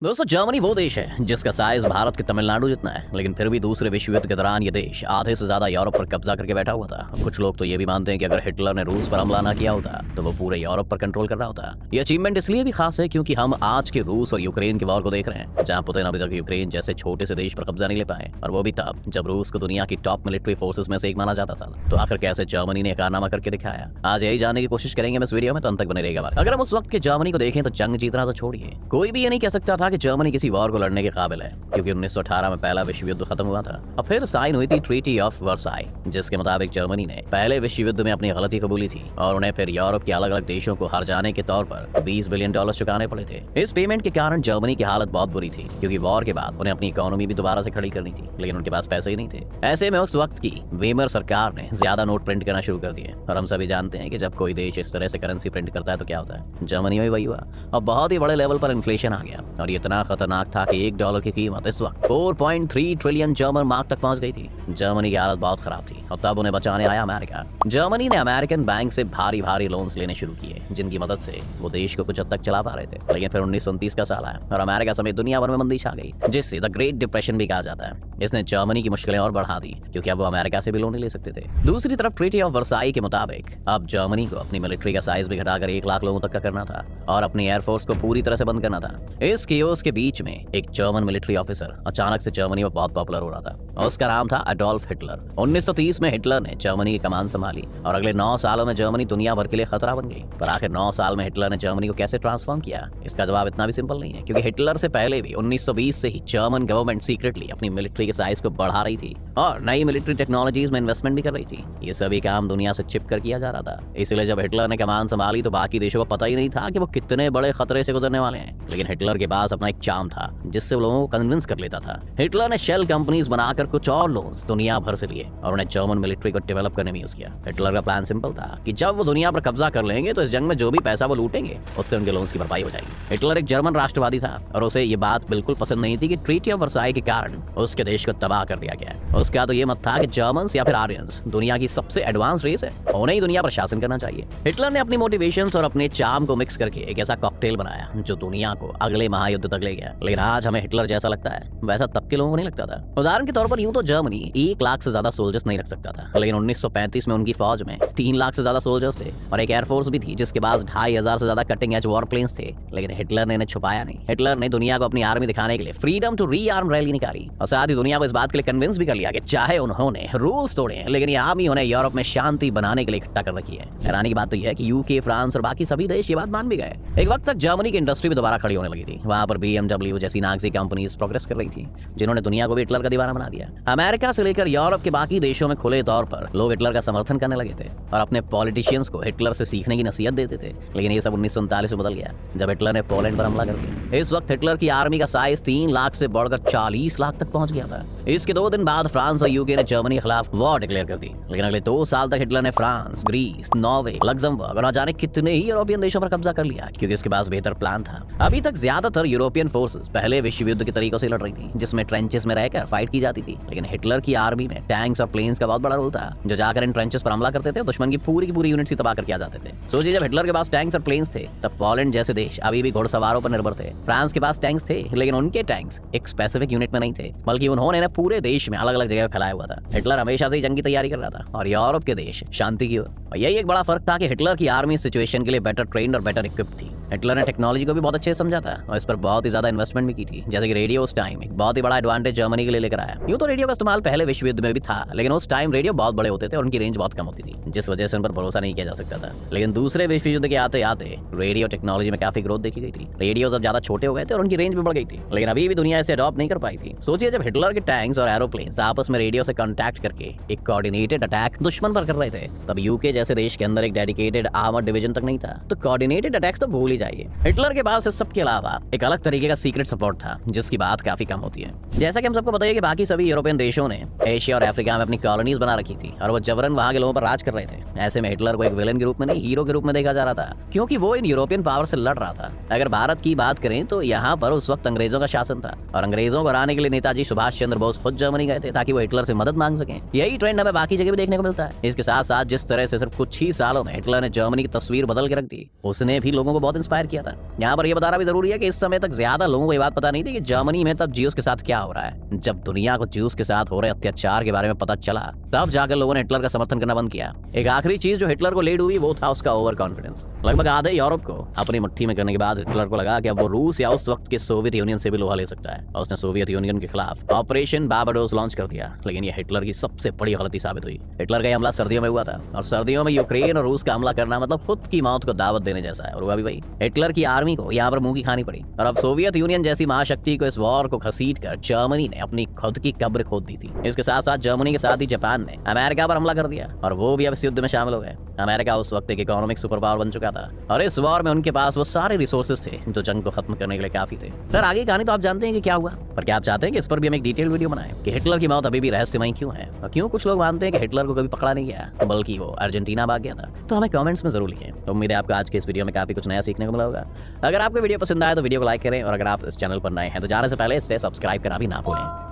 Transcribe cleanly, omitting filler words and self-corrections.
दोस्तों, जर्मनी वो देश है जिसका साइज भारत के तमिलनाडु जितना है, लेकिन फिर भी दूसरे विश्व युद्ध के दौरान ये देश आधे से ज्यादा यूरोप पर कब्जा करके बैठा हुआ था। कुछ लोग तो ये भी मानते हैं कि अगर हिटलर ने रूस पर हमला ना किया होता तो वो पूरे यूरोप पर कंट्रोल कर रहा होता। ये अचीवमेंट इसलिए भी खास है क्योंकि हम आज के रूस और यूक्रेन के वॉर को देख रहे हैं, जहाँ पुतिन अभी तक यूक्रेन जैसे छोटे से देश पर कब्जा नहीं ले पाए, और वो भी तब जब रूस को दुनिया की टॉप मिलिट्री फोर्सेस में से एक माना जाता था। तो आखिर कैसे जर्मनी ने कारनामा करके दिखाया, आज यही जानने की कोशिश करेंगे इस वीडियो में, तो अंत तक बने रहेगा। अगर हम उस वक्त के जर्मनी को देखें तो जंग जीतना तो छोड़िए, कोई भी ये नहीं कह सकता था कि जर्मनी किसी वॉर को लड़ने के काबिल है, क्योंकि 1918 में पहला विश्व युद्ध खत्म हुआ था और फिर साइन हुई थी ट्रीटी ऑफ वर्साई, जिसके मुताबिक जर्मनी ने पहले विश्व युद्ध में अपनी गलती कबूली थी और उन्हें फिर यूरोप के अलग अलग देशों को हर जाने के तौर पर $20 बिलियन चुकाने पड़े थे। इस पेमेंट के कारण जर्मनी की हालत बहुत बुरी थी, क्योंकि वॉर के बाद उन्हें अपनी इकोनॉमी भी दोबारा से खड़ी करनी थी, लेकिन उनके पास पैसे ही नहीं थे। ऐसे में उस वक्त की वेमर सरकार ने ज्यादा नोट प्रिंट करना शुरू कर दिए, और हम सभी जानते हैं कि जब कोई देश इस तरह से करेंसी प्रिंट करता है तो क्या होता है। जर्मनी में वही हुआ और बहुत ही बड़े लेवल पर इन्फ्लेशन आ गया, और ये इतना खतरनाक था कि $1 की कीमत इस वक्त 4.3 ट्रिलियन जर्मन मार्क तक पहुंच गई थी। जर्मनी की हालत बहुत खराब थी और तब उन्हें बचाने आया अमेरिका। जर्मनी ने अमेरिकन बैंक से भारी भारी लोन्स लेने शुरू किए, जिनकी मदद से वो देश को कुछ हद तक चला पा रहे थे। लेकिन फिर 1929 का साल आया और अमेरिका समेत दुनिया भर में मंदी छा गई, जिससे द ग्रेट डिप्रेशन भी कहा जाता है। इसने जर्मनी की मुश्किलें और बढ़ा दी, क्योंकि अब वो अमेरिका से भी लोन ले सकते थे। दूसरी तरफ ट्रीटी ऑफ वर्साई के मुताबिक अब जर्मनी को अपनी मिलिट्री का साइज भी घटाकर 1 लाख लोगों तक का करना था और अपनी एयरफोर्स को पूरी तरह से बंद करना था। इस केओस के बीच में एक जर्मन मिलिट्री ऑफिसर अचानक से जर्मनी में बहुत पॉपुलर हो रहा था, और उसका नाम था एडोल्फ हिटलर। 1930 में हिटलर ने जर्मनी की कमान संभाली और अगले 9 सालों में जर्मनी दुनिया भर के लिए खतरा बन गई। पर आखिर 9 साल में हिटलर ने जर्मनी को कैसे ट्रांसफॉर्म किया, इसका जवाब इतना भी सिंपल नहीं है, क्योंकि हिटलर से पहले भी 1920 से ही जर्मन गवर्नमेंट सीक्रेटली अपनी मिलिट्री के साइज को बढ़ा रही थी और नई मिलिट्री टेक्नोलॉजीज में इन्वेस्टमेंट भी कर रही थी। ये सभी काम दुनिया से छिप कर किया जा रहा था। इसलिए जब हिटलर ने कमान संभाली तो बाकी देशों को पता ही नहीं था कि वो कितने बड़े खतरे से गुजरने वाले हैं। लेकिन हिटलर के पास अपना एक चार्म था, जिससे वो लोगों को कन्विंस कर लेता था। हिटलर ने शेल कंपनीज बनाकर कुछ और लोन्स दुनिया भर से लिए और उन्हें जर्मन मिलिट्री को डेवलप करने में यूज किया। हिटलर का प्लान सिंपल था कि जब वो दुनिया पर कब्जा कर लेंगे तो इस जंग में जो भी पैसा वो लूटेंगे उससे उनके लोन्स की भरपाई हो जाएगी। हिटलर एक जर्मन राष्ट्रवादी था और उसे ये बात बिल्कुल पसंद नहीं थी कि ट्रीटी ऑफ वर्साई के कारण उसके देश को तबाह कर दिया गया। उसका तो ये मत था कि जर्मन्स या फिर आर्यंस दुनिया की सबसे एडवांस रेस है, उन्हें ही दुनिया पर शासन करना चाहिए। हिटलर ने अपनी मोटिवेशंस और अपने चार्म को मिक्स करके एक ऐसा कॉकटेल बनाया जो दुनिया को अगले महायुद्ध तक ले गया। लेकिन आज हमें हिटलर जैसा लगता है, वैसा तब के लोगों को नहीं लगता था। उदाहरण के तौर पर यूं तो जर्मनी 1 लाख से ज्यादा सोल्जर्स नहीं रख सकता था, लेकिन 1935 में उनकी फौज में 3 लाख से ज्यादा सोल्जर्स थे और एक एयरफोर्स भी थी जिसके पास 2500 से ज्यादा कटिंग एज वॉर प्लेन्स थे। लेकिन हिटलर ने इन्हें छुपाया नहीं। हिटलर ने दुनिया को अपनी आर्मी दिखाने के लिए फ्रीडम टू रीआर्म रैली निकाली और साथ ही दुनिया को इस बात के लिए कन्विंस भी कर लिया कि चाहे उन्होंने रूल्स तोड़े हैं, लेकिन ये आर्मी उन्हें यूरोप में शांति बनाने के लिए इकट्ठा कर रखी है। हैरानी की बात तो यह है कि यूके, फ्रांस और बाकी सभी देश ये बात मान भी गए। एक वक्त तक जर्मनी की इंडस्ट्री भी दोबारा खड़ी होने लगी थी। वहां पर BMW जैसी नाजी कंपनीज प्रोग्रेस कर रही थी, जिन्होंने दुनिया को भी हिटलर का दीवाना बना दिया। अमेरिका से लेकर यूरोप के बाकी देशों में खुले तौर पर लोग हिटलर का समर्थन करने लगे थे और अपने पॉलिटिशियंस को हिटलर से सीखने की नसीहत देते थे। लेकिन ये सब 1939 में बदल गया, जब हिटलर ने पोलैंड पर हमला कर दिया। इस वक्त हिटलर की आर्मी का साइज 3 लाख से बढ़कर 40 लाख तक पहुंच गया था। इसके 2 दिन बाद फ्रांस और यूके ने जर्मनी के खिलाफ वॉर डिक्लेयर कर दी। लेकिन अगले 2 साल तक हिटलर ने फ्रांस, ग्रीस, नॉर्वे, लग्जमबर्ग और न जाने कितने ही यूरोपियन देशों पर कब्जा कर लिया, क्योंकि उसके पास बेहतर प्लान था। अभी तक ज्यादातर यूरोपियन फोर्सेस पहले विश्व युद्ध के तरीकों से लड़ रही थी, जिसमें ट्रेंचेस में रहकर फाइट की जाती थी। लेकिन हिटलर की आर्मी में टैंक्स और प्लेन्स का बहुत बड़ा रोल था, जो जाकर इन ट्रेंचेस पर हमला करते थे और दुश्मन की पूरी यूनिट से तबाह करके आ जाते थे। सोचिए, जब हिटलर के पास टैंक्स और प्लेन्स थे, तब पोलैंड जैसे देश अभी भी घुड़सवारों पर निर्भर थे। फ्रांस के पास टैंक्स थे, लेकिन उनके टैंक्स एक स्पेसिफिक यूनिट में नहीं थे, बल्कि उन्होंने पूरे देश में अलग अलग जगह फैलाया हुआ था। हिटलर हमेशा से ही जंग की तैयारी कर रहा था और यूरोप के देश शांति की ओर। और यही एक बड़ा फर्क था कि हिटलर की आर्मी सिचुएशन के लिए बेटर ट्रेन्ड और बेटर इक्विप्ड थी। हिटलर ने टेक्नोलॉजी को भी बहुत अच्छे से समझा था और इस पर बहुत ही ज्यादा इन्वेस्टमेंट भी की थी। जैसे कि रेडियो उस टाइम एक बहुत ही बड़ा एडवांटेज जर्मनी के लिए लेकर आया। यूं तो रेडियो का इस्तेमाल पहले विश्व युद्ध में भी था, लेकिन उस टाइम रेडियो बहुत बड़े होते थे और उनकी रेंज बहुत कम होती थी, जिस वजह से उन पर भरोसा नहीं किया जा सकता था। लेकिन दूसरे विश्व युद्ध के आते आते रेडियो टेक्नोलॉजी में काफी ग्रोथ देखी गई थी। रेडियो अब ज्यादा छोटे हो गए थे और उनकी रेंज भी बढ़ गई थी, लेकिन अभी भी दुनिया इसे अडॉप्ट नहीं कर पाई थी। सोचिए, जब हिटलर के टैंक्स और एरोप्लेन्स आपस में रेडियो से कॉन्टैक्ट करके एक कोऑर्डिनेटेड अटैक दुश्मन पर कर रहे थे, तब यूके जैसे देश के अंदर एक डेडिकेटेड आर्मर्ड डिवीजन तक नहीं था, तो कोऑर्डिनेटेड अटैक्स तो भूल ही जाइए। हिटलर के पास इस सब के अलावा एक अलग तरीके का सीक्रेट सपोर्ट था, जिसकी बात काफी कम होती है। जैसा कि हम सबको पता है कि बाकी सभी यूरोपियन देशों ने एशिया और अफ्रीका में अपनी कॉलोनीज बना रखी थी और वो जबरन वहां के लोगों पर राज कर रहे थे। ऐसे में हिटलर को एक विलेन के रूप में नहीं, हीरो के रूप में देखा जा रहा था, क्योंकि वो इन यूरोपियन पावर से लड़ रहा था। अगर भारत की बात करें तो यहाँ पर उस वक्त अंग्रेजों का शासन था और अंग्रेजों को हराने के लिए नेताजी सुभाष चंद्र बोस खुद जर्मनी गए थे, ताकि वो हिटलर से मदद मांग सकें। यही ट्रेंड हमें बाकी जगह भी देखने को मिलता है। इसके साथ साथ जिस तरह से सिर्फ कुछ ही सालों में हिटलर ने जर्मनी की तस्वीर बदल के रख दी, उसने भी लोगों को बहुत इंस्पायर किया था। यहाँ पर यह बताना भी जरूरी है कि इस समय तक ज्यादा लोगों को ये बात पता नहीं थी कि जर्मनी में तब ज्यूस के साथ क्या हो रहा है। जब दुनिया को ज्यूस के साथ हो रहे अत्याचार के बारे में पता चला तब जाकर लोगों ने हिटलर का समर्थन करना बंद किया। एक आखिरी चीज जो हिटलर को लीड हुई वो था उसका ओवर कॉन्फिडेंस। लगभग आधे यूरोप को अपनी मुट्ठी में करने के बाद हिटलर को लगा कि अब वो रूस या उस वक्त के सोवियत यूनियन से भी लोहा ले सकता है और उसने सोवियत यूनियन के खिलाफ ऑपरेशन बारबाडोस लॉन्च कर दिया। लेकिन यह हिटलर की सबसे बड़ी गलती साबित हुई। हिटलर का हमला सर्दियों में हुआ था और सर्दियों में यूक्रेन और रूस का हमला करना मतलब खुद की मौत को दावत देने जैसा है। और हुआ भी वही। हिटलर की आर्मी को यहाँ पर मुंह की खानी पड़ी और अब सोवियत यूनियन जैसी महाशक्ति को इस वॉर को घसीटकर जर्मनी ने अपनी खुद की कब्र खोद दी थी। इसके साथ साथ जर्मनी के साथ ही जापान ने अमेरिका पर हमला कर दिया और वो भी अब इस युद्ध में शामिल हो गए। अमेरिका उस वक्त एक इकोनॉमिक सुपर पावर बन चुका था और इस वॉर में उनके पास वो सारे रिसोर्सेज थे जो जंग को खत्म करने के लिए काफी थे। सर आगे कहानी तो आप जानते हैं कि क्या हुआ, पर क्या आप चाहते हैं कि इस पर भी हम एक डिटेल वीडियो बनाएं कि हिटलर की मौत अभी भी रहस्यमयी क्यों है और क्यों कुछ लोग मानते हैं कि हिटलर को कभी पकड़ा नहीं गया बल्कि वो अर्जेंटीना भाग गया था। तो हमें कमेंट्स में जरूर लिखें। तो उम्मीद है आपको आज के इस वीडियो में काफी कुछ नया सीखने को मिला होगा। अगर आपको वीडियो पसंद आया तो वीडियो को लाइक करें और अगर आप इस चैनल पर नए हैं तो जाने से पहले इससे सब्सक्राइब करना भी ना भूलें।